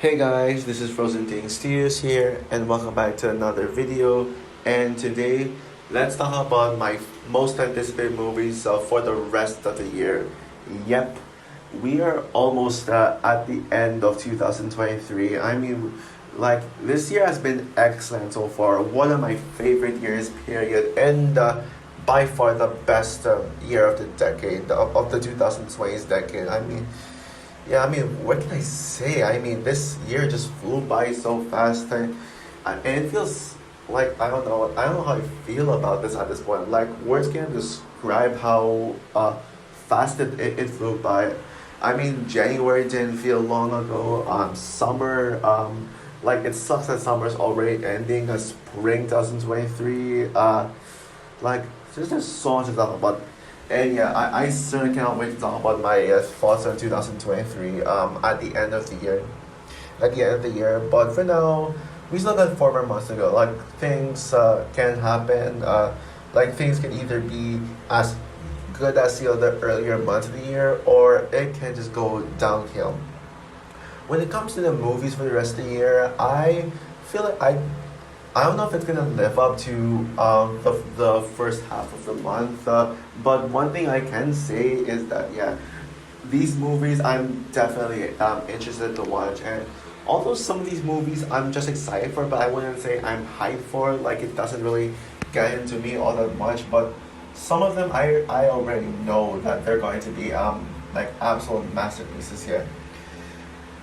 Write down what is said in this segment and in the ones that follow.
Hey guys, this is Frozen Thing Studios here, and welcome back to another video. And today, let's talk about my most anticipated movies for the rest of the year. Yep, we are almost at the end of 2023. I mean, like, this year has been excellent so far. One of my favorite years, period, and by far the best year of the decade, of the 2020s decade. What can I say? I mean, this year just flew by so fast, and it feels like I don't know how I feel about this at this point. Like words can't describe how fast it flew by. I mean, January didn't feel long ago. Summer, like it sucks that summer's already ending. Spring 2023. Like there's just so much to talk about. And yeah, I certainly cannot wait to talk about my thoughts on 2023 at the end of the year. At the end of the year. But for now, we still got 4 more months to go. Like things can happen. Like things can either be as good as the earlier months of the year, or it can just go downhill. When it comes to the movies for the rest of the year, I feel like I don't know if it's gonna live up to the first half of the month, but one thing I can say is that yeah, these movies I'm definitely interested to watch, and although some of these movies I'm just excited for, but I wouldn't say I'm hyped for. Like it doesn't really get into me all that much, but some of them I already know that they're going to be like absolute masterpieces here.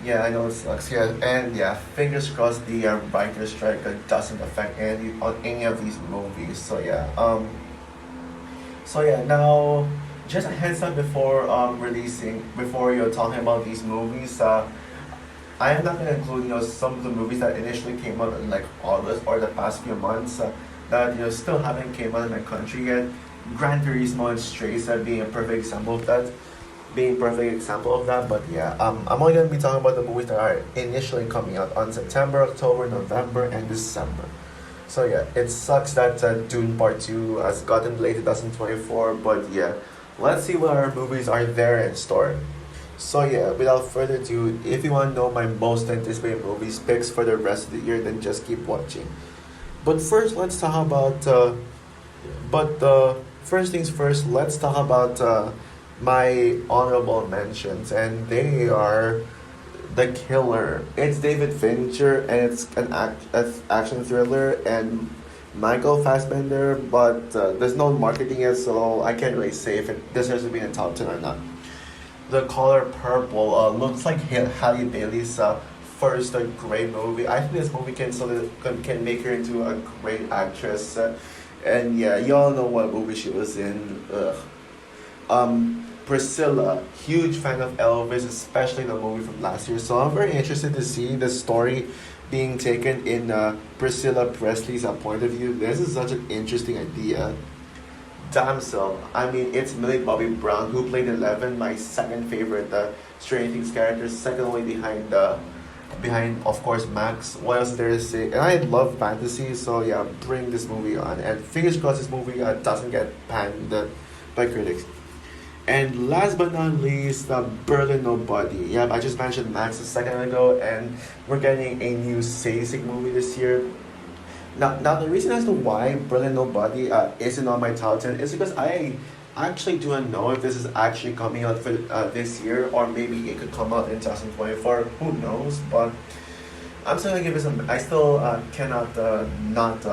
Yeah, I know it sucks. Yeah, and yeah, fingers crossed the writer's strike doesn't affect any of these movies. So yeah. Now just a heads up before before you're talking about these movies. I am not gonna include some of the movies that initially came out in like August or the past few months that still haven't came out in my country yet. Gran Turismo and Strays are being a perfect example of that but yeah, I'm only going to be talking about the movies that are initially coming out on September, October, November, and December. So yeah, it sucks that Dune Part 2 has gotten delayed to 2024, but yeah, let's see what our movies are there in store. So yeah, without further ado, if you want to know my most anticipated movies picks for the rest of the year, then just keep watching. But first, let's talk about first things first, let's talk about my honorable mentions, and they are The Killer. It's David Fincher, and it's an action thriller, and Michael Fassbender, but there's no marketing yet, so I can't really say if it deserves to be in the top 10 or not. The Color Purple looks like Halle Bailey's first great movie. I think this movie can make her into a great actress. And yeah, you all know what movie she was in. Ugh. Priscilla, huge fan of Elvis, especially the movie from last year. So I'm very interested to see the story being taken in Priscilla Presley's point of view. This is such an interesting idea. Damsel, I mean, it's Millie Bobby Brown who played Eleven, my second favorite Stranger Things character, second only behind of course Max. What else is there to say? And I love fantasy, so yeah, bring this movie on. And fingers crossed this movie doesn't get panned by critics. And last but not least, Berlin Nobody. Yep, I just mentioned Max a second ago, and we're getting a new Sasek movie this year. Now the reason as to why Berlin Nobody isn't on my top 10 is because I actually do not know if this is actually coming out for this year, or maybe it could come out in 2024. Who knows? But I'm still gonna give it some. I still cannot not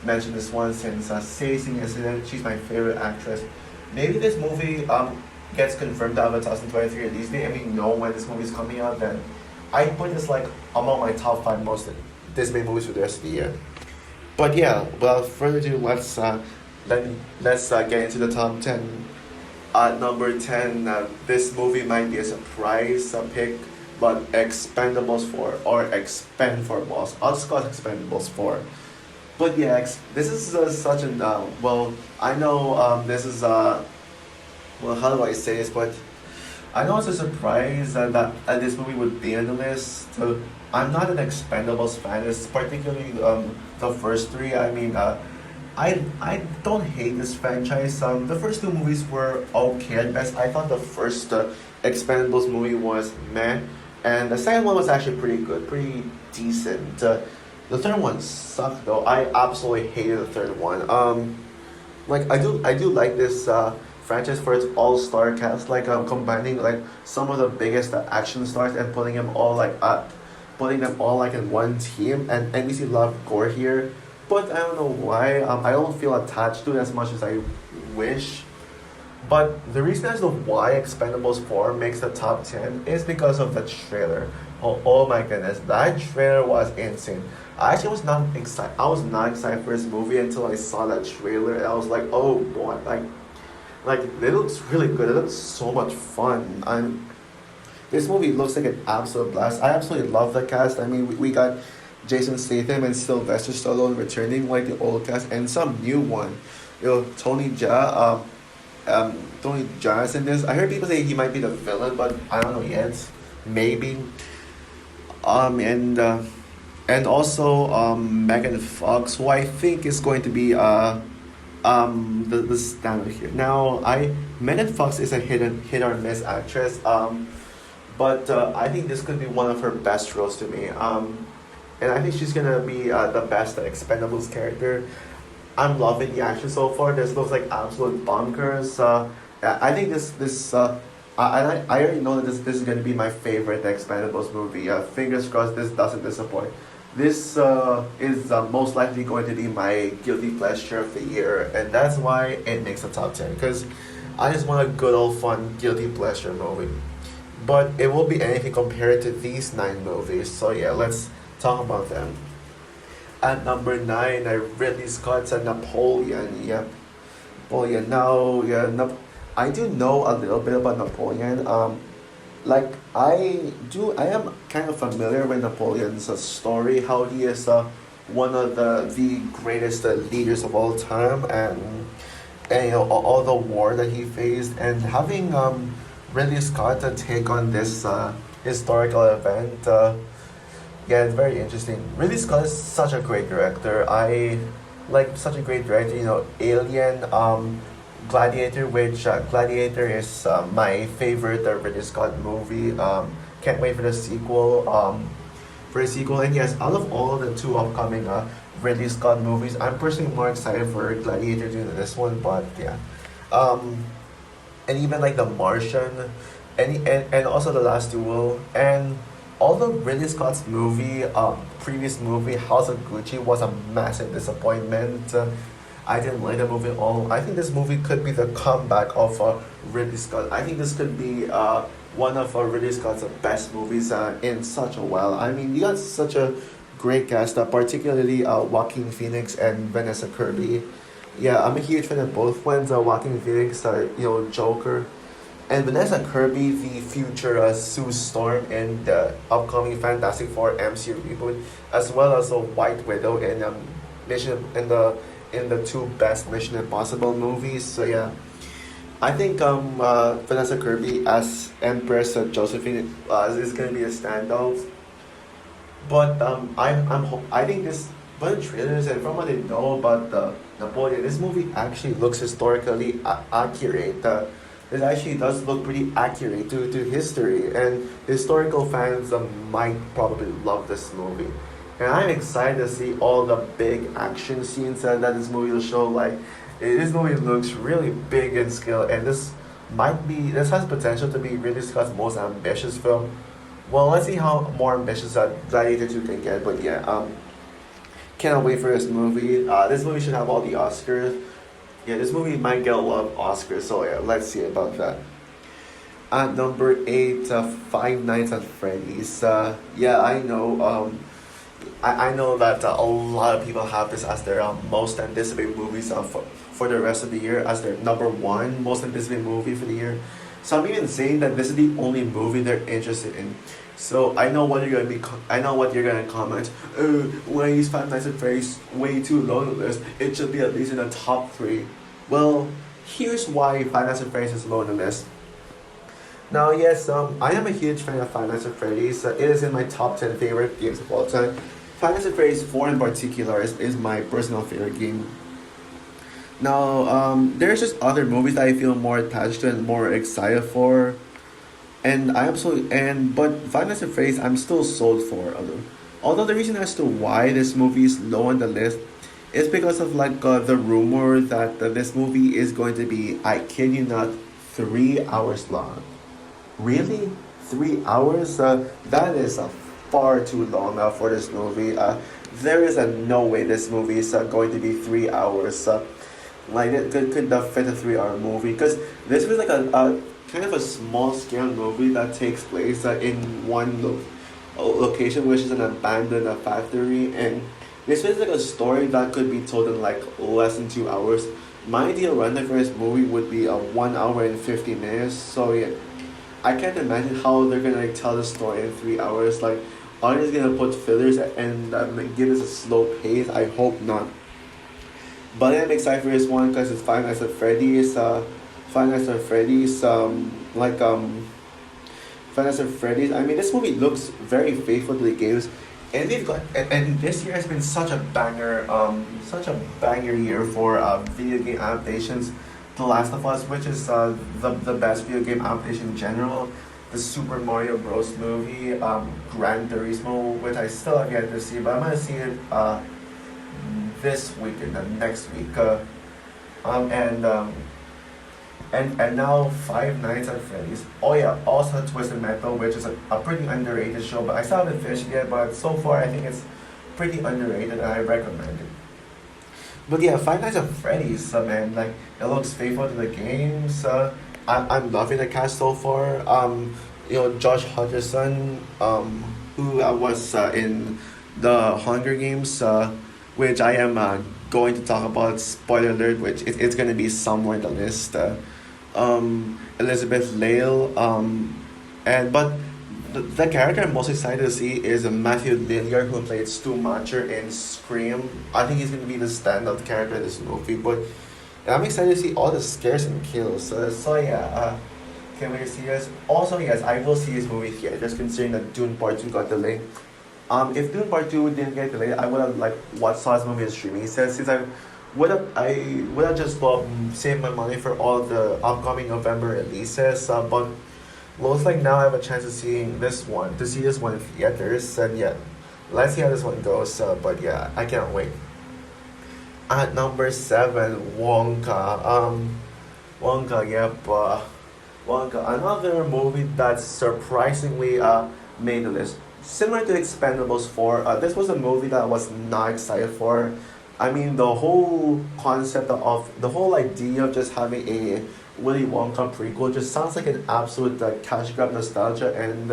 mention this one, since Sasek is in it. She's my favorite actress. Maybe this movie gets confirmed out in 2023 at least. They know when this movie is coming out. Then I put this like among my top 5 most Disney movies for the rest of the year. But yeah, without further ado, let's get into the top 10. At number 10, this movie might be a surprise pick, but Expendables 4 or Expend 4 balls. I'll just call it Expendables 4. But yeah, this is such an I know this is how do I say this? But I know it's a surprise that this movie would be on the list. So I'm not an Expendables fan. It's particularly the first three. I don't hate this franchise. The first two movies were okay at best. I thought the first Expendables movie was meh, And the second one was actually pretty good, pretty decent. The third one sucked though. I absolutely hated the third one. Like I do like this franchise for its all star cast, like combining like some of the biggest action stars and putting them all like in one team. And NBC love gore here, but I don't know why. I don't feel attached to it as much as I wish. But the reason as to why Expendables 4 makes the top 10 is because of the trailer. Oh my goodness, that trailer was insane. I actually was not excited. I was not excited for this movie until I saw that trailer, and I was like, oh boy, like it looks really good. It looks so much fun. This movie looks like an absolute blast. I absolutely love the cast. I mean, we got Jason Statham and Sylvester Stallone returning like the old cast, and some new one. Tony Jaa's in this. I heard people say he might be the villain, but I don't know yet. Maybe. Um, and uh, and also Megan Fox, who I think is going to be the standard here. Now, I Megan Fox is a hit or miss actress. But I think this could be one of her best roles to me. And I think she's gonna be the best Expendables character. I'm loving the action so far. This looks like absolute bonkers. I think I already know that this is gonna be my favorite Expendables movie. Fingers crossed this doesn't disappoint. This is most likely going to be my guilty pleasure of the year, and that's why it makes the top 10. Because I just want a good old fun guilty pleasure movie. But it will be anything compared to these nine movies. So yeah, let's talk about them. At number nine, I Ridley Scott's Napoleon. Yep, Napoleon. Now, yeah, I do know a little bit about Napoleon. Like I am kind of familiar with Napoleon's story. How he is one of the greatest leaders of all time, and you know all the war that he faced, and having Ridley Scott to take on this historical event. Yeah, it's very interesting. Ridley Scott is such a great director. I like such a great director. You know, Alien, Gladiator, which Gladiator is my favorite Ridley Scott movie. Can't wait for the sequel. And yes, out of all the two upcoming Ridley Scott movies, I'm personally more excited for Gladiator than this one. But yeah, um, and even like The Martian, and also The Last Duel, and although Ridley Scott's previous movie House of Gucci was a massive disappointment. I didn't like the movie at all. I think this movie could be the comeback of Ridley Scott. I think this could be one of Ridley Scott's best movies in such a while. I mean, you got such a great cast, particularly Joaquin Phoenix and Vanessa Kirby. Yeah, I'm a huge fan of both ones. Joaquin Phoenix, Joker, and Vanessa Kirby, the future Sue Storm in the upcoming Fantastic Four MCU reboot, as well as a White Widow in Mission in the two best Mission Impossible movies. So yeah, I think Vanessa Kirby as Empress Josephine is gonna be a standout. But I think this, but the trailers and from what I know about the Napoleon, this movie actually looks historically accurate. It actually does look pretty accurate to history, and historical fans might probably love this movie. And I'm excited to see all the big action scenes that this movie will show. Like, this movie looks really big in scale, and this has potential to be Ridley Scott's most ambitious film. Well, let's see how more ambitious that Gladiator 2 can get. But yeah, cannot wait for this movie. This movie should have all the Oscars. Yeah, this movie might get a lot of Oscars. So yeah, let's see about that. At number eight, Five Nights at Freddy's. Yeah, I know. I know that a lot of people have this as their most anticipated movies for the rest of the year, as their number one most anticipated movie for the year. So I'm even saying that this is the only movie they're interested in. So I know what you're gonna be. I know what you're gonna comment. Oh, why is Five Nights at Freddy's way too low on the list? It should be at least in the top three. Well, here's why Five Nights at Freddy's is low on the list. Now, yes, I am a huge fan of Five Nights at Freddy's. It is in my top 10 favorite games of all time. Five Nights at Freddy's 4 in particular is my personal favorite game. Now, there's just other movies that I feel more attached to and more excited for. and I absolutely and but Five Nights at Freddy's I'm still sold for. Although the reason as to why this movie is low on the list is because of like the rumor that this movie is going to be, I kid you not, 3 hours long. Really? 3 hours? That is far too long for this movie. There is a no way this movie is going to be 3 hours. Like it could not fit a 3 hour movie because this was like a kind of a small scale movie that takes place in one location, which is an abandoned factory, and this is like a story that could be told in like less than 2 hours. My ideal runtime for this movie would be a 1 hour and 50 minutes. So yeah, I can't imagine how they're gonna like, tell the story in 3 hours. Like, are they just gonna put fillers and like, give us a slow pace? I hope not. But I'm excited for this one because it's Five Nights at Freddy's. Five Nights at Freddy's. Five Nights at Freddy's. I mean, this movie looks very faithful to the games, and they've got and this year has been such a banger year for video game adaptations. The Last of Us, which is the best video game adaptation in general. The Super Mario Bros. Movie, Gran Turismo, which I still have yet to see, but I'm gonna see it this week and the next week. Um, and um, and now Five Nights at Freddy's. Oh yeah, also Twisted Metal, which is a pretty underrated show, but I still haven't finished it yet. But so far, I think it's pretty underrated, and I recommend it. But yeah, Five Nights at Freddy's, man, like it looks faithful to the games. I'm loving the cast so far. Josh Hutcherson, who was in the Hunger Games, which I am going to talk about. Spoiler alert, which it's going to be somewhere in the list. Elizabeth Lale, and but the character I'm most excited to see is Matthew Lillard, who played Stu Macher in Scream. I think he's going to be the standout character in this movie, but and I'm excited to see all the scares and kills. So yeah, can't wait to see this. Also, yes, I will see this movie here, just considering that Dune Part 2 got delayed. If Dune Part 2 didn't get delayed, I would have like watched this movie on streaming. He says since I would have just saved my money for all of the upcoming November releases. But looks like now I have a chance of seeing this one in theaters, and yeah, let's see how this one goes. But yeah, I can't wait. At number seven, Wonka. Wonka, yep. Wonka, another movie that surprisingly made the list. Similar to Expendables 4, this was a movie that I was not excited for. I mean, the whole idea of just having a Willy Wonka prequel just sounds like an absolute cash grab nostalgia, and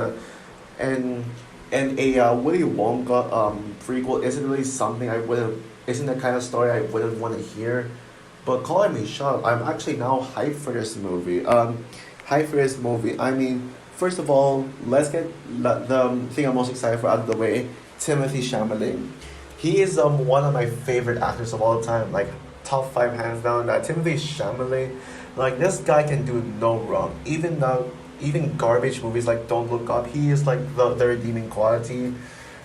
a Willy Wonka prequel isn't really something I wouldn't isn't the kind of story I wouldn't want to hear. But calling me shocked, I'm actually now hyped for this movie. Hyped for this movie. I mean, first of all, let's get the thing I'm most excited for out of the way. Timothy Chalamet. He is one of my favorite actors of all time. Like top five hands down. Timothy Chalamet, like this guy can do no wrong. Even garbage movies like Don't Look Up, he is like the redeeming quality.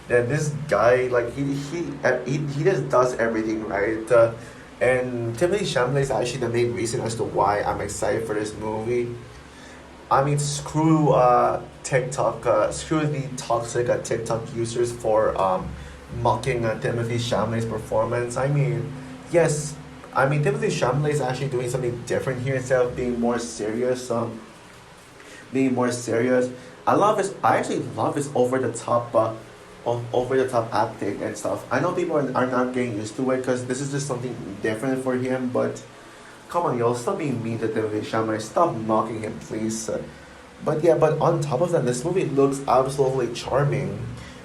Then this guy, like he just does everything right. And Timothy Chalamet is actually the main reason as to why I'm excited for this movie. I mean, screw TikTok, screw the toxic TikTok users for mocking Timothy Chalamet's performance. I mean, yes, I mean Timothy Chalamet is actually doing something different here instead of being more serious. Being more serious. I actually love his over the top acting and stuff. I know people are not getting used to it because this is just something different for him. But come on, y'all, stop being mean to Timothy Chalamet. Stop mocking him, please. But yeah, but on top of that, this movie looks absolutely charming.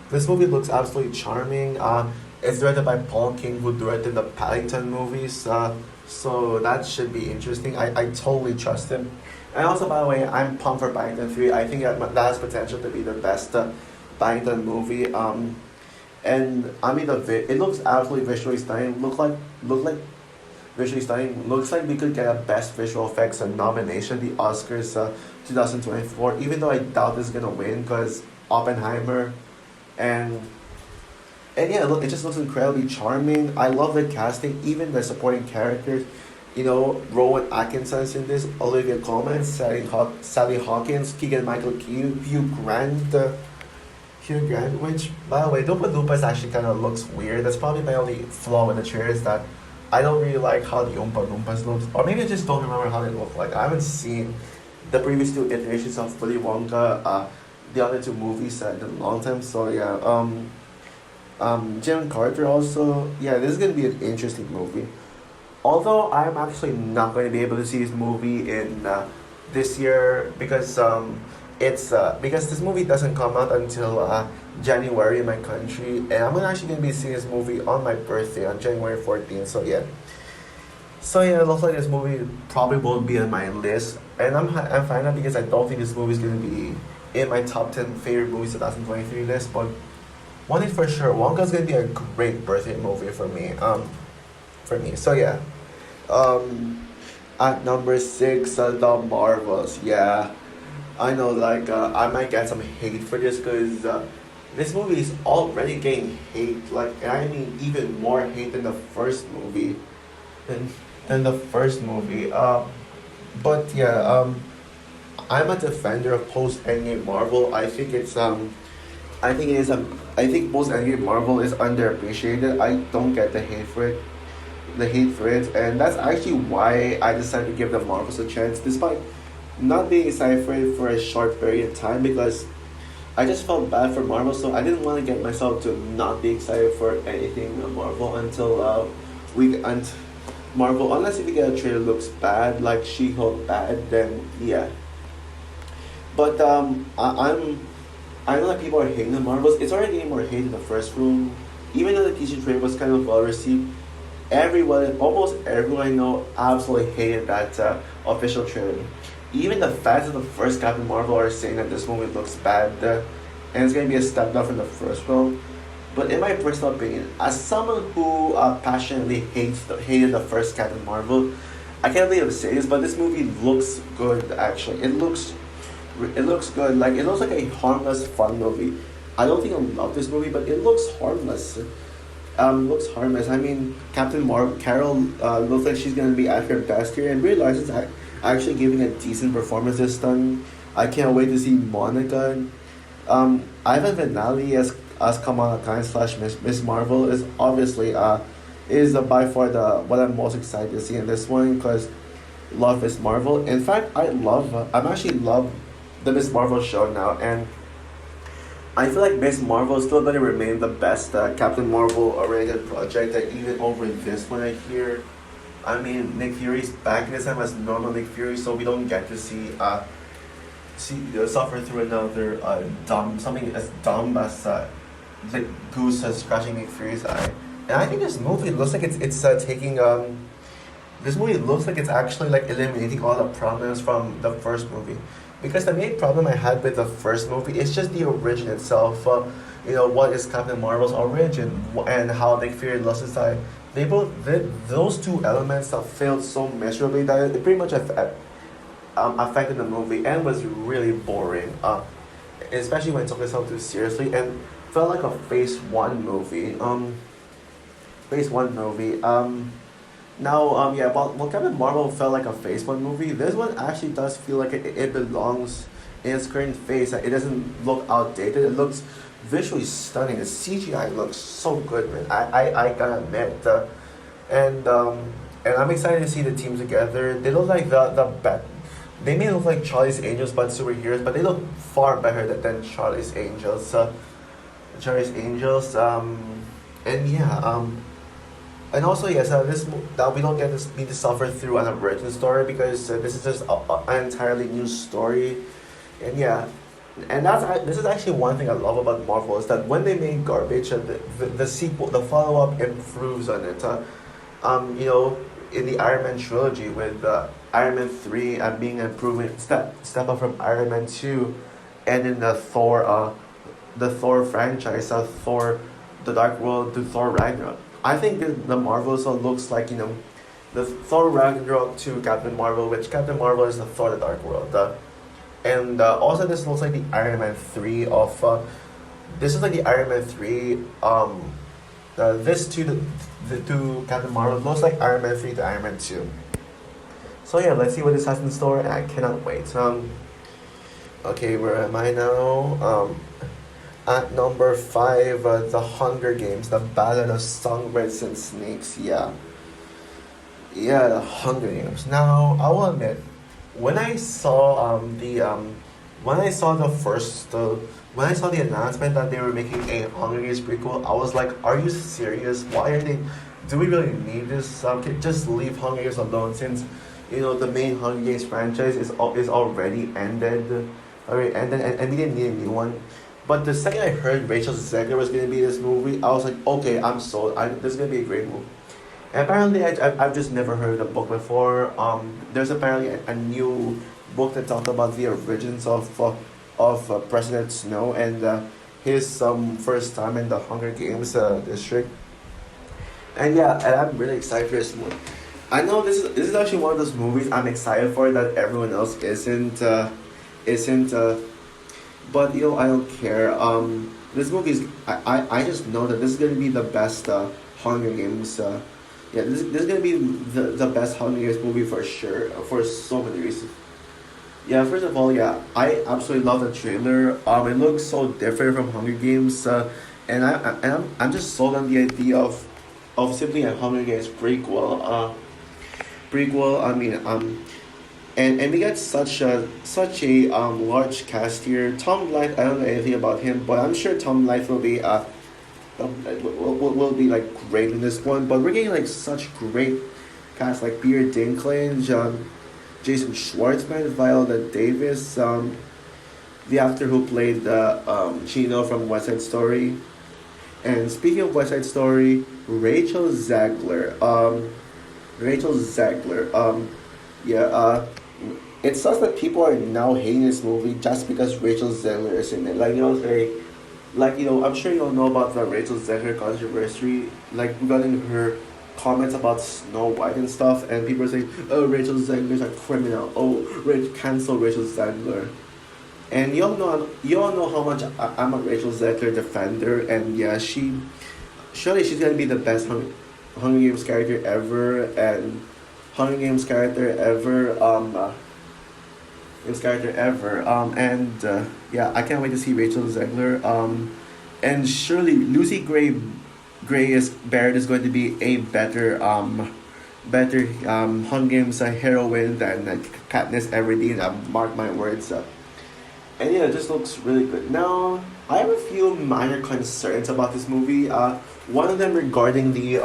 This movie looks absolutely charming. It's directed by Paul King, who directed the Paddington movies. So that should be interesting. I totally trust him. And also, by the way, I'm pumped for Paddington 3. I think that has potential to be the best Paddington movie. And I mean, it looks absolutely visually stunning. Look like visually stunning. Looks like we could get a Best Visual Effects nomination at the Oscars 2024. Even though I doubt it's gonna win because Oppenheimer, and yeah, look, it just looks incredibly charming. I love the casting, even the supporting characters. Rowan Atkinson's in this, Olivia Colman, Sally Hawkins, Keegan Michael Key, Hugh Grant, which, by the way, Dupa Dupas actually kind of looks weird. That's probably my only flaw with the chair is that I don't really like how the Oompa Loompas look. Or maybe I just don't remember how they look like. I haven't seen the previous two iterations of Willy Wonka, the other two movies in a long time. So yeah, Jim Carter also. Yeah, this is gonna be an interesting movie. Although I'm actually not going to be able to see this movie in this year because this movie doesn't come out until January in my country, and I'm actually going to be seeing this movie on my birthday on January 14th. So yeah, it looks like this movie probably won't be on my list, and I'm fine now because I don't think this movie is going to be in my top 10 favorite movies 2023 list. But one thing for sure, Wonka's going to be a great birthday movie for me. So yeah. At number six, The Marvels. Yeah, I know. I might get some hate for this because this movie is already getting hate. And I mean, even more hate than the first movie. Than the first movie. But yeah. I'm a defender of post Endgame Marvel. I think it's I think it is I think post Endgame Marvel is underappreciated. I don't get the hate for it, and that's actually why I decided to give the Marvels a chance, despite not being excited for it for a short period of time, because I just felt bad for Marvel, so I didn't want to get myself to not be excited for anything Marvel until Marvel, unless if you get a trailer looks bad, like She-Hulk bad, then yeah. But I know that people are hating the Marvels. It's already getting more hate in the first room, even though the teaser trailer was kind of well received. Almost everyone I know absolutely hated that official trailer. Even the fans of the first Captain Marvel are saying that this movie looks bad, and it's going to be a step down from the first film. But in my personal opinion, as someone who passionately hated the first Captain Marvel, I can't believe I'm saying this, but this movie looks good. Actually, it looks good. It looks like a harmless, fun movie. I don't think I love this movie, but it looks harmless. Looks harmless. I mean, Carol looks like she's gonna be at her best here, and Brie Larson's actually giving a decent performance this time. I can't wait to see Monica. Ivan Vanelli as Kamala Khan slash Miss Marvel is obviously is by far the what I'm most excited to see in this one, because love Miss Marvel. In fact, I'm actually love the Miss Marvel show now, and I feel like Miss Marvel is still going to remain the best Captain Marvel oriented project, even over this one I hear. I mean, Nick Fury's back in this time as normal Nick Fury, so we don't get to suffer through another something as dumb as the goose scratching Nick Fury's eye. And I think this movie looks like it's taking this movie looks like it's actually eliminating all the problems from the first movie. Because the main problem I had with the first movie is just the origin itself. What is Captain Marvel's origin and how Nick Fury lost his eye. Those two elements that failed so miserably that it pretty much affected the movie and was really boring. Especially when it took itself too seriously and felt like a Phase 1 movie. Captain Marvel felt like a Phase 1 movie, this one actually does feel like it belongs in its current phase. It doesn't look outdated. It looks visually stunning. The CGI looks so good, man. I gotta admit. And I'm excited to see the team together. They look like they may look like Charlie's Angels but superheroes, but they look far better than Charlie's Angels. And yeah, and also yes, that we don't get to need to suffer through an origin story, because this is just an entirely new story, and yeah, and this is actually one thing I love about Marvel is that when they make garbage, the sequel, the follow up improves on it. In the Iron Man trilogy with Iron Man 3 and being an improvement step up from Iron Man 2, and in the Thor franchise, Thor the Dark World to Thor Ragnarok. I think the Marvels looks like, the Thor Ragnarok to Captain Marvel, which Captain Marvel is the Thor the Dark World. And also this looks like the Iron Man 3 of, this is like the Iron Man 3, this to Captain Marvel looks like Iron Man 3 to Iron Man 2. So yeah, let's see what this has in store, and I cannot wait. Okay, where am I now? At number five, The Hunger Games, The Ballad of Songbirds and Snakes. Yeah, The Hunger Games. Now, I will admit, when I saw when I saw the first when I saw the announcement that they were making a Hunger Games prequel, I was like, "Are you serious? Why are they? Do we really need this? Just leave Hunger Games alone, since the main Hunger Games franchise is already ended, and we didn't need a new one." But the second I heard Rachel Zegler was going to be in this movie, I was like, okay, I'm sold. This is going to be a great movie. And apparently, I've just never heard the book before. There's apparently a new book that talked about the origins of President Snow and his first time in the Hunger Games district. And yeah, and I'm really excited for this movie. I know this is actually one of those movies I'm excited for that everyone else isn't. But I don't care. This movie is. I just know that this is gonna be the best Hunger Games. Yeah, this is gonna be the best Hunger Games movie for sure, for so many reasons. Yeah, first of all, yeah, I absolutely love the trailer. It looks so different from Hunger Games, and I'm just sold on the idea of simply a Hunger Games prequel. I mean, and we get such a large cast here. Tom Blythe, I don't know anything about him, but I'm sure Tom Blythe will be will be like great in this one. But we're getting like such great cast like Peter Dinklage, Jason Schwartzman, Viola Davis, the actor who played Chino from West Side Story. And speaking of West Side Story, Rachel Zegler. Yeah. It sucks that people are now hating this movie just because Rachel Zegler is in it. I'm sure you all know about the Rachel Zegler controversy, like regarding her comments about Snow White and stuff, and people are saying, "Oh, Rachel Zegler's a criminal. Oh, cancel Rachel Zegler." And you all know how much I'm a Rachel Zegler defender, and yeah, surely she's gonna be the best Hunger Games character ever, and Hunger Games character ever. Games character ever. And yeah, I can't wait to see Rachel Zegler. And surely Lucy Gray is Barrett is going to be a better Hunger Games heroine than Katniss Everdeen. Mark my words. And yeah, it just looks really good. Now, I have a few minor concerns about this movie. One of them regarding the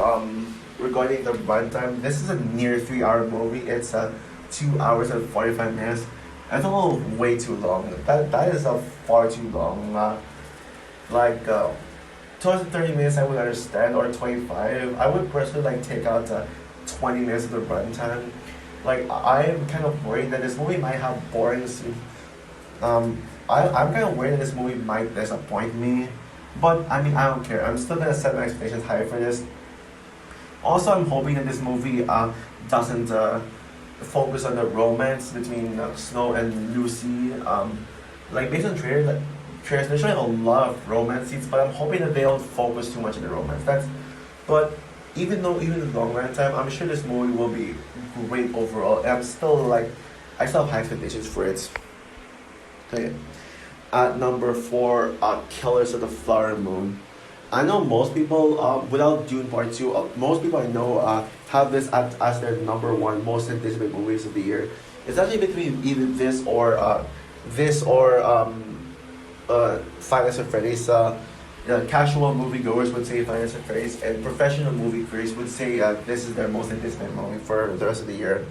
runtime. This is a near 3 hour movie. It's 2 hours and 45 minutes. That's a little way too long. That is far too long. 230 minutes I would understand, or 25. I would personally take out 20 minutes of the runtime. I am kind of worried that this movie might have boring scenes. I'm kind of worried that this movie might disappoint me, but I mean I don't care. I'm still gonna set my expectations high for this. Also, I'm hoping that this movie doesn't focus on the romance between Snow and Lucy. Based on trailers, they're showing a lot of romance scenes, but I'm hoping that they don't focus too much on the romance. But even in the long run time, I'm sure this movie will be great overall. And I still have high expectations for it. Okay. At number four, Killers of the Flower Moon. I know most people, without Dune Part 2, most people I know have this as their number one most anticipated movies of the year. It's actually between either this or Five Nights at Freddy's. Casual moviegoers would say Five Nights at Freddy's, and professional movie critics would say this is their most anticipated movie for the rest of the year.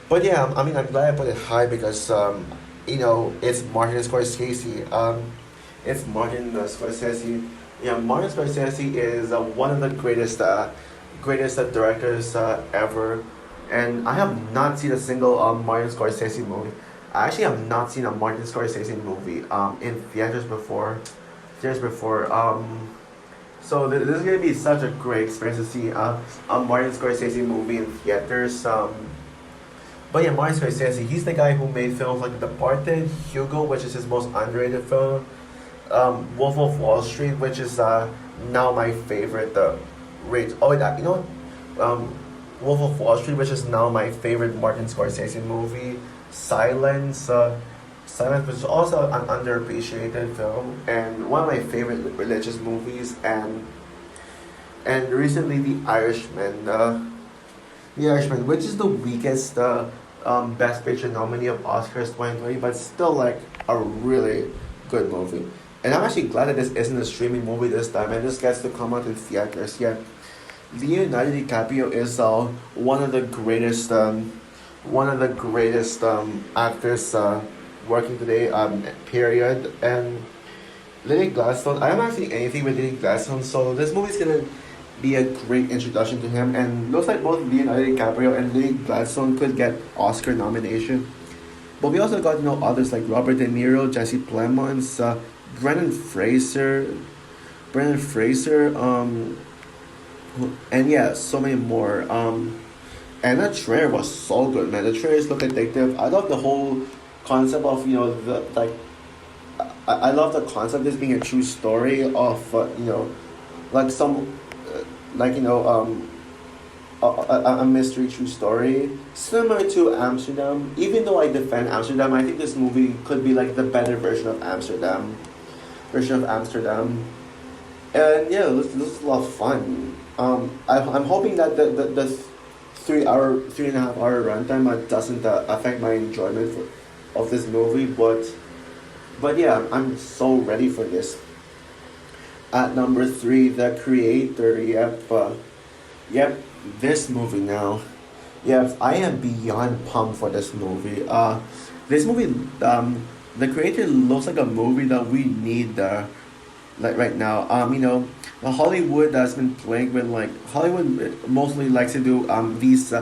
But yeah, I mean, I'm glad I put it high because it's Martin Scorsese. It's Martin Scorsese. Yeah, Martin Scorsese is one of the greatest directors ever, and I have not seen a single Martin Scorsese movie. I actually have not seen a Martin Scorsese movie in theaters before. So this is gonna be such a great experience to see a Martin Scorsese movie in theaters. But yeah, Martin Scorsese, he's the guy who made films like The Departed, Hugo, which is his most underrated film, Wolf of Wall Street, which is now my favorite. Wolf of Wall Street, which is now my favorite Martin Scorsese movie. Silence. Silence, which is also an underappreciated film and one of my favorite religious movies. And recently, The Irishman. The Irishman, which is the weakest Best Picture nominee of Oscars 2020, but still like a really good movie. And I'm actually glad that this isn't a streaming movie this time, and this gets to come out in theaters. Yeah, Leonardo DiCaprio is one of the greatest actors working today. Period. And Lily Gladstone, I haven't seen anything with Lily Gladstone, so this movie's gonna be a great introduction to him. And looks like both Leonardo DiCaprio and Lily Gladstone could get Oscar nomination. But we also got others like Robert De Niro, Jesse Plemons, Brendan Fraser, Brendan Fraser, and yeah, so many more. And that trailer was so good, man. The trailers look addictive. I love the whole concept of the like. I love the concept of this being a true story of like some like a mystery true story similar to Amsterdam. Even though I defend Amsterdam, I think this movie could be like the better version of Amsterdam. And yeah, this is a lot of fun. I'm hoping that the 3.5 hour runtime doesn't affect my enjoyment of this movie, but yeah, I'm so ready for this. At number three, The Creator. Yep, this movie now. Yep, I am beyond pumped for this movie. This movie, The Creator looks like a movie that we need, like right now. Hollywood has been playing with like Hollywood mostly likes to do these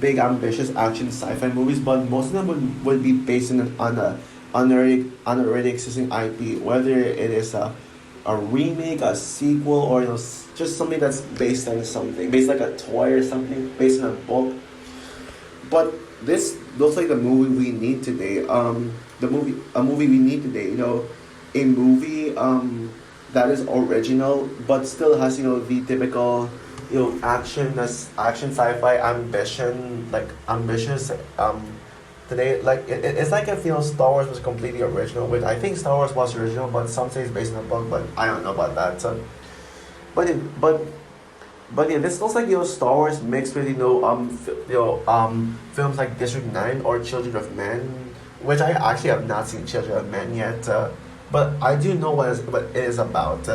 big ambitious action sci-fi movies, but most of them would be based on a already existing IP, whether it is a remake, a sequel, or just something that's based on something, based like a toy or something, based on a book. But this looks like the movie we need today. A movie we need today. A movie that is original but still has the typical action sci-fi ambition, like ambitious today. Like it's like if Star Wars was completely original, which I think Star Wars was original, but some say it's based on a book, but I don't know about that. So, but yeah, this looks like Star Wars mixed with films like District 9 or Children of Men, which I actually have not seen Children of Men yet, but I do know what it is about.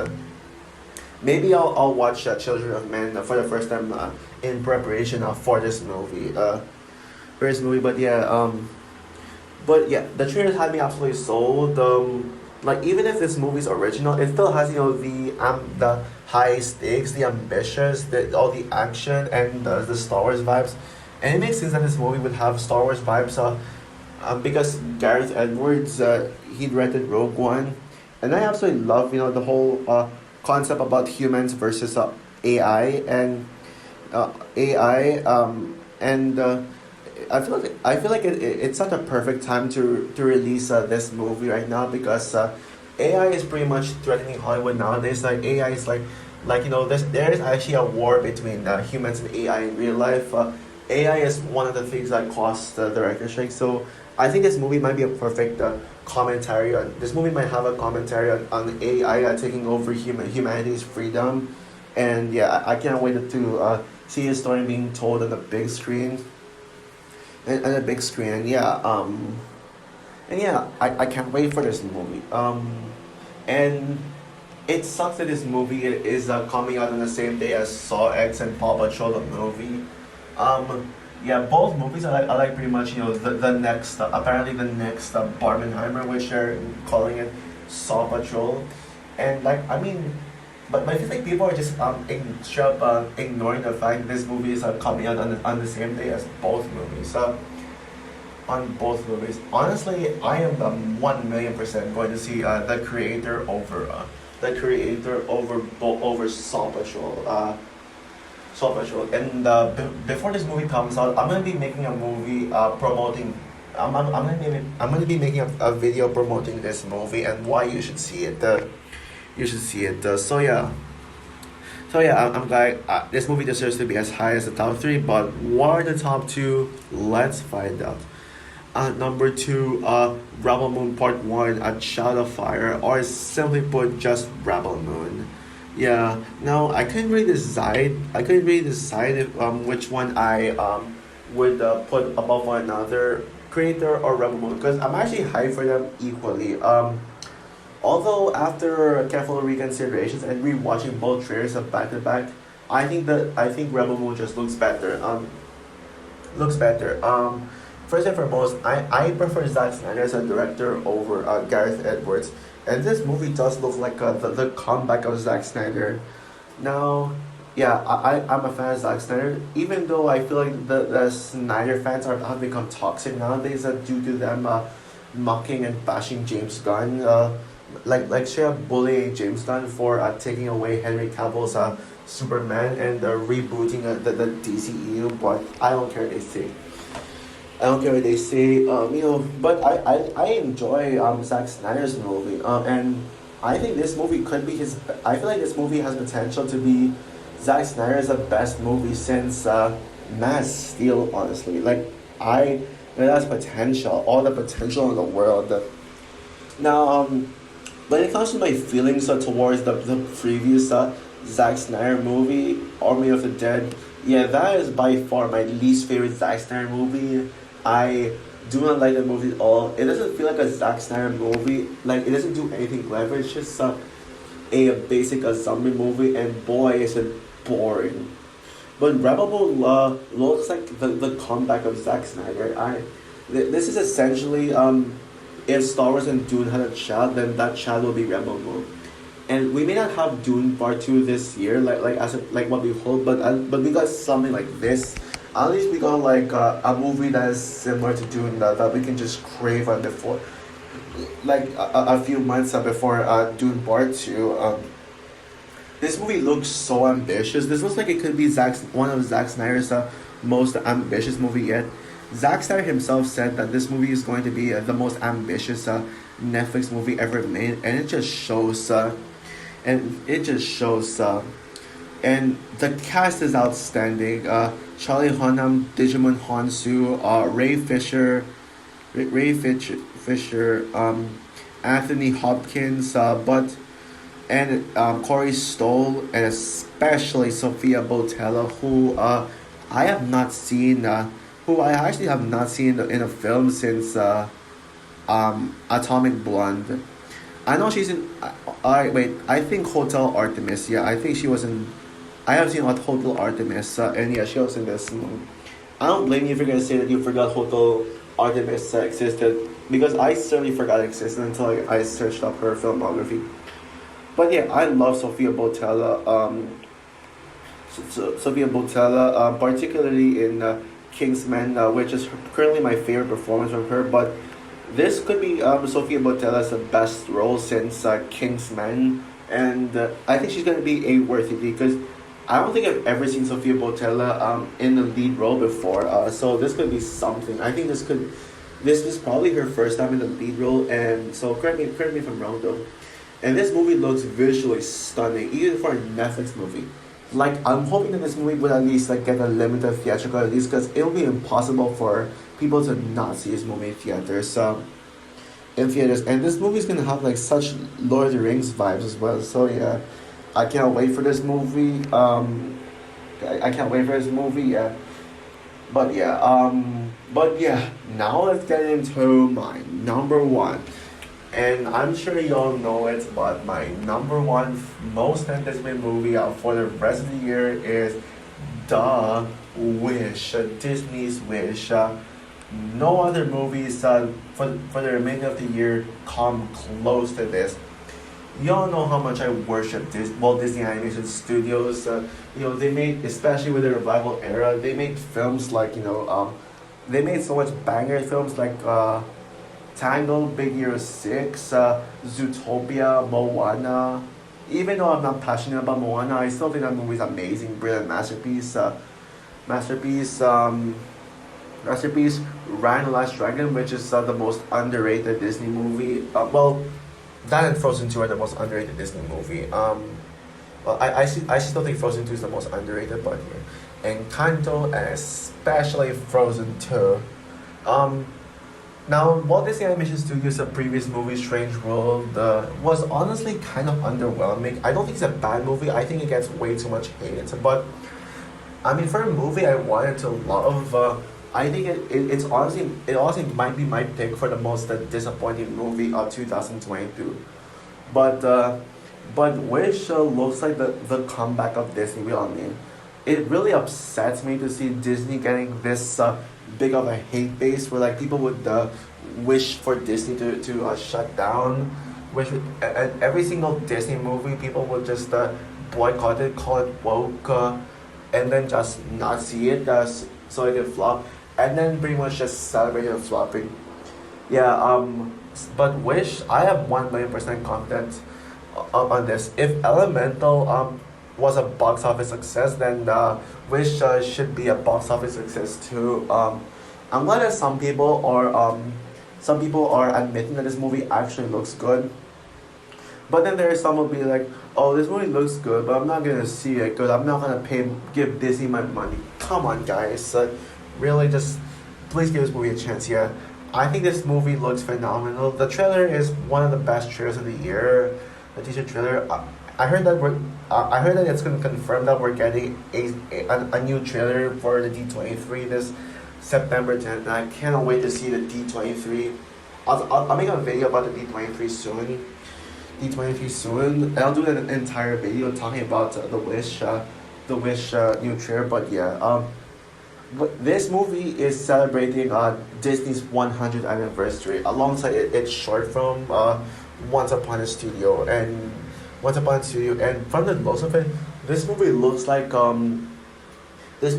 Maybe I'll watch Children of Men for the first time in preparation for this movie. But yeah, the trailers had me absolutely sold. Like even if this movie's original, it still has the high stakes, the ambitious, all the action and the Star Wars vibes, and it makes sense that this movie would have Star Wars vibes. Because Gareth Edwards, he directed Rogue One, and I absolutely love the whole concept about humans versus AI and I feel like it's such a perfect time to release this movie right now because AI is pretty much threatening Hollywood nowadays. Like AI is there is actually a war between humans and AI in real life. AI is one of the things that caused the director strike. So I think this movie might be a perfect commentary on. This movie might have a commentary on AI taking over humanity's freedom, and yeah, I can't wait to see his story being told on the big screen. And a big screen, I can't wait for this movie. And it sucks that this movie is coming out on the same day as Saw X and Paw Patrol the movie. Both movies are like pretty much the next apparently the next Barbenheimer, which they're calling it Saw Patrol, and But I feel like people are just ignoring the fact that this movie is coming out on the same day as both movies. On both movies, honestly, I am 1,000,000% going to see the creator over Saw Patrol. Saw Patrol. And before this movie comes out, I'm gonna be making a movie promoting. I'm gonna be making a video promoting this movie and why you should see it. You should see it. So yeah, So yeah, I'm glad this movie deserves to be as high as the top three. But what are the top two? Let's find out. Number two, Rebel Moon Part One, A Child of Fire, or simply put, just Rebel Moon. Yeah, no, I couldn't really decide. I couldn't really decide if which one I would put above one another, Creator or Rebel Moon, because I'm actually hyped for them equally. Although after careful reconsiderations and rewatching both trailers of back to back, I think Rebel Moon just looks better. Looks better. First and foremost, I prefer Zack Snyder as a director over Gareth Edwards, and this movie does look like the comeback of Zack Snyder. Now, yeah, I'm a fan of Zack Snyder, even though I feel like the Snyder fans have become toxic nowadays due to them mocking and bashing James Gunn. Like straight up bullying James Gunn for taking away Henry Cavill's Superman and rebooting the DCEU, but I don't care what they say. I don't care what they say. But I enjoy Zack Snyder's movie. And I think this movie could be his. I feel like this movie has potential to be Zack Snyder's the best movie since Man of Steel. Honestly, I, it has potential, all the potential in the world. Now, when it comes to my feelings towards the previous Zack Snyder movie, Army of the Dead, yeah, that is by far my least favorite Zack Snyder movie. I do not like the movie at all. It doesn't feel like a Zack Snyder movie. Like, it doesn't do anything clever. It's just a basic zombie movie, and boy, is it boring. But Rebel Moon looks like the comeback of Zack Snyder. This is essentially if Star Wars and Dune had a child, then that child will be Rebel Moon. And we may not have Dune Part Two this year, like what we hope, but we got something like this. At least we got like a movie that is similar to Dune that we can just crave on before, like a few months before Dune Part Two. This movie looks so ambitious. This looks like it could be one of Zack Snyder's most ambitious movie yet. Zack Snyder himself said that this movie is going to be the most ambitious Netflix movie ever made, and it just shows. And it just shows. And the cast is outstanding. Charlie Hunnam, Digimon Honsu, Ray Fisher, Anthony Hopkins, and Corey Stoll, and especially Sophia Botella, who I have not seen. Who I actually have not seen in a film since Atomic Blonde. I know she's in. Wait, I think Hotel Artemis. Yeah, I think she was in. I have seen Hotel Artemis, and yeah, she was in this movie. I don't blame you if you're gonna say that you forgot Hotel Artemis existed, because I certainly forgot it existed until I searched up her filmography. But yeah, I love Sophia Botella. Sophia Botella, particularly in Kingsman, which is currently my favorite performance from her. But this could be Sophia Botella's best role since Kingsman, and I think she's gonna be a worthy lead, because I don't think I've ever seen Sophia Botella in the lead role before. So this could be something. I think this is probably her first time in the lead role, and so correct me if I'm wrong though. And this movie looks visually stunning, even for a Netflix movie. Like, I'm hoping that this movie would at least like get a limited theatrical release, because it'll be impossible for people to not see this movie in theaters. In theaters, and this movie is gonna have like such Lord of the Rings vibes as well. So yeah, I can't wait for this movie. I can't wait for this movie. Yeah, but yeah. Now let's get into my number one. And I'm sure y'all know it, but my number one most anticipated movie for the rest of the year is The Wish, Disney's Wish. No other movies for the remainder of the year come close to this. Y'all know how much I worship Walt Disney Animation Studios. They made, especially with the revival era, they made films like, they made so much banger films like Tangled, Big Hero 6, Zootopia, Moana. Even though I'm not passionate about Moana, I still think that movie is amazing, brilliant masterpiece. Masterpiece, Raya and the Last Dragon, which is the most underrated Disney movie. That and Frozen 2 are the most underrated Disney movie. Well, I still think Frozen 2 is the most underrated, but yeah. Encanto and especially Frozen 2. Um, Now, Walt Disney Animation Studios' previous movie, Strange World, was honestly kind of underwhelming. I don't think it's a bad movie. I think it gets way too much hate. But, I mean, for a movie I wanted to love, I think it honestly might be my pick for the most disappointing movie of 2022. But, uh, but Wish looks like the comeback of Disney, we all mean. It really upsets me to see Disney getting this big of a hate base where like people would wish for Disney to shut down. And every single Disney movie, people would just boycott it, call it woke, and then just not see it so it can flop, and then pretty much just celebrate it flopping. Yeah, but Wish, I have 1 million% confidence on this. If Elemental was a box office success, then Wish should be a box office success too. I'm glad that some people are admitting that this movie actually looks good. But then there is some will be like, oh, this movie looks good, but I'm not gonna see it because I'm not gonna give Disney my money. Come on, guys, really, just please give this movie a chance. Yeah, I think this movie looks phenomenal. The trailer is one of the best trailers of the year. The teaser trailer. I heard that it's gonna confirm that we're getting a new trailer for the D23 this September 10th, and I cannot wait to see the D23. I'll make a video about the D23 soon. D23 soon, and I'll do an entire video talking about the Wish new trailer. But yeah, this movie is celebrating Disney's 100th anniversary alongside its short film Once Upon a Studio and from the looks of it, this movie looks like it's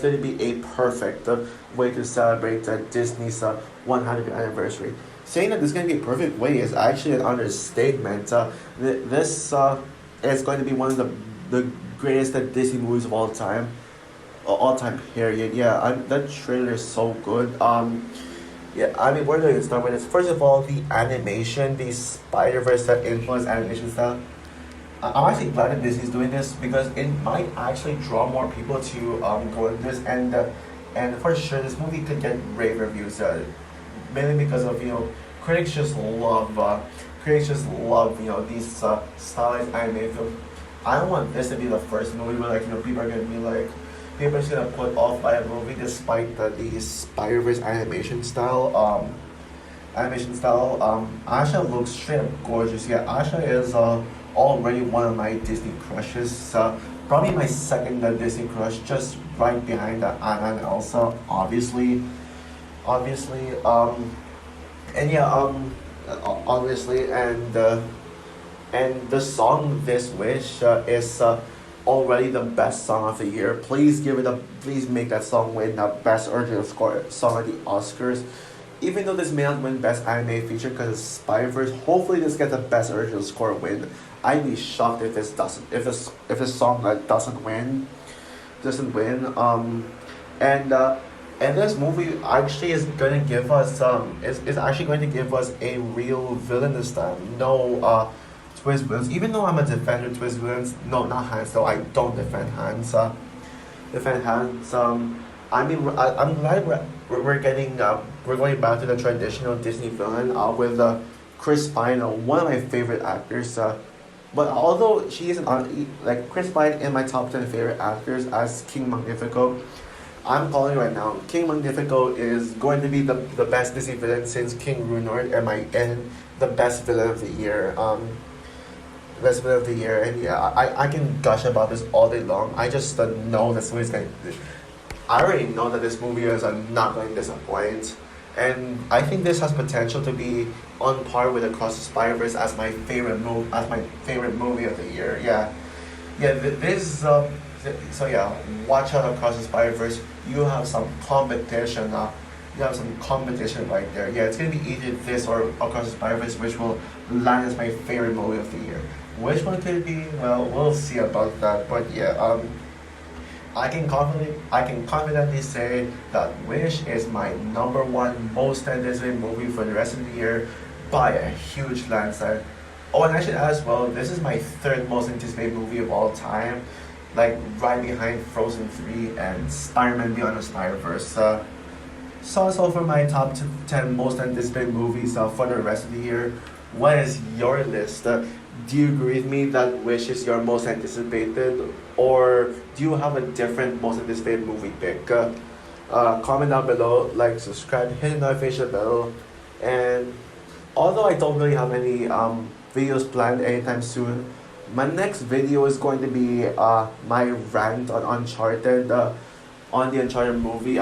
going to be a perfect way to celebrate Disney's 100th anniversary. Saying that this is going to be a perfect way is actually an understatement. This is going to be one of the greatest Disney movies of all time period. Yeah, that trailer is so good. Yeah, I mean, where do I start with this? First of all, the animation, the Spider Verse influence animation style. I'm actually glad that Disney's doing this because it might actually draw more people to go into this, and for sure this movie could get rave reviews, mainly because of critics just love these stylized animated films. I don't want this to be the first movie where people are gonna be like people are just gonna put off by a movie despite the Spider Verse animation style. Asha looks straight up gorgeous. Yeah, Asha is already one of my Disney crushes. Probably my second Disney crush, just right behind Anna and Elsa, obviously. And yeah, obviously, and the song "This Wish" is already the best song of the year. Please make that song win the best original song at the Oscars. Even though this may not win Best Anime Feature because it's Spider-Verse, hopefully this gets the Best Original Score win. I'd be shocked if this song doesn't win. And this movie actually is going to give us is actually going to give us a real villain this time. No twist villains. Even though I'm a defender of twist villains, no, not Hans. Though I don't defend Hans. Defend Hans. I'm glad we're getting we're going back to the traditional Disney villain with Chris Pine, one of my favorite actors. But although she isn't like Chris Pine in my top 10 favorite actors as King Magnifico, I'm calling it right now. King Magnifico is going to be the best Disney villain since King Runord and the best villain of the year. Best villain of the year, and yeah, I can gush about this all day long. I just know this movie's going. I already know that this movie is not going to disappoint, and I think this has potential to be on par with Across the Spider-Verse as my favorite movie of the year. Yeah, yeah. This so yeah. Watch out Across the Spider-Verse. You have some competition. You have some competition right there. Yeah, it's gonna be either this or Across the Spider-Verse, which will land as my favorite movie of the year. Which one could it be? Well, we'll see about that. But yeah, I can confidently say that Wish is my number one most anticipated movie for the rest of the year by a huge landslide. Oh, and I should add as well, this is my third most anticipated movie of all time. Like, right behind Frozen 3 and Spider-Man Beyond the Spider-Verse. So it's all for my top 10 most anticipated movies for the rest of the year. What is your list? Do you agree with me that Wish is your most anticipated? Or do you have a different most anticipated movie pick? Comment down below, like, subscribe, hit the notification bell. And although I don't really have any videos planned anytime soon, my next video is going to be my rant on Uncharted, on the Uncharted movie,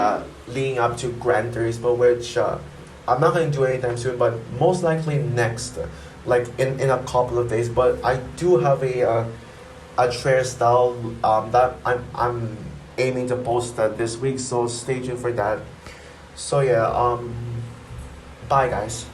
leading up to Gran Turismo, which I'm not going to do anytime soon, but most likely next, like in a couple of days. But I do have a trailer style that I'm aiming to post this week, so stay tuned for that. So yeah, bye guys.